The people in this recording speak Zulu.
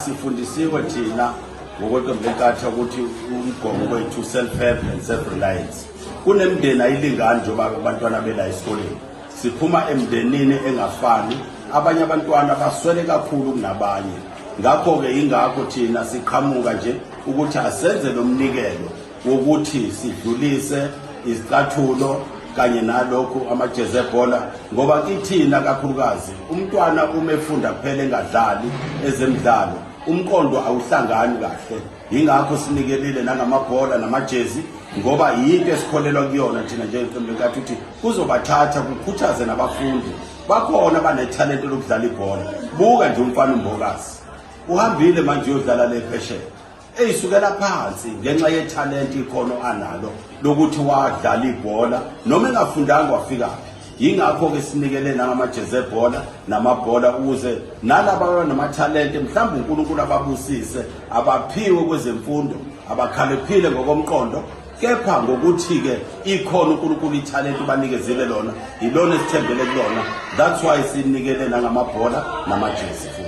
Sifundisiwe thina ngokwethu ukuthi umgomo wethu self-help and self-reliance. Kunemndeni ayilingani njengoba abantwana bela esikoleni. Siphuma emndenini engafani, abanye abantwana baswele kakhulu kunabanye. Ngakho ke ingakho thina siqhamuka nje ukuthi asenze lomnikelo wokuthi sidlulise izicathulo kanye nalokho amajezi ebhola ngoba kithina kakhulukazi umntwana uma efunda kuphela engadlali ezemidlalo umqondo awuhlangani kahle. Ingakho sinikelile nangamabhola namajezi ngoba yinto esikholelwa kuyona thina njengeqembu lenkathi ukuthi kuzobathatha kukhuthaze nabafundi bakhona abanethalente lokudlala ibhola. Buka nje umfana uMbokazi uhambile manje uyodlala le phesheya eyisukela phansi ngenxa yethalente ikhono analo lokuthi wadlala ibhola noma engafundanga wafika. Yingakho ke sinikele nangamajezi ebhola namabhola ukuze nalabo namathalente mhlawumbe uNkulunkulu ababusise abaphiwe kwezemfundo abakhalephile ngokomqondo kepha ngokuthi ke ikhono uNkulunkulu ithalente banikezile lona ilona esithembele kulona. That's why sinikele nangamabhola namajezi.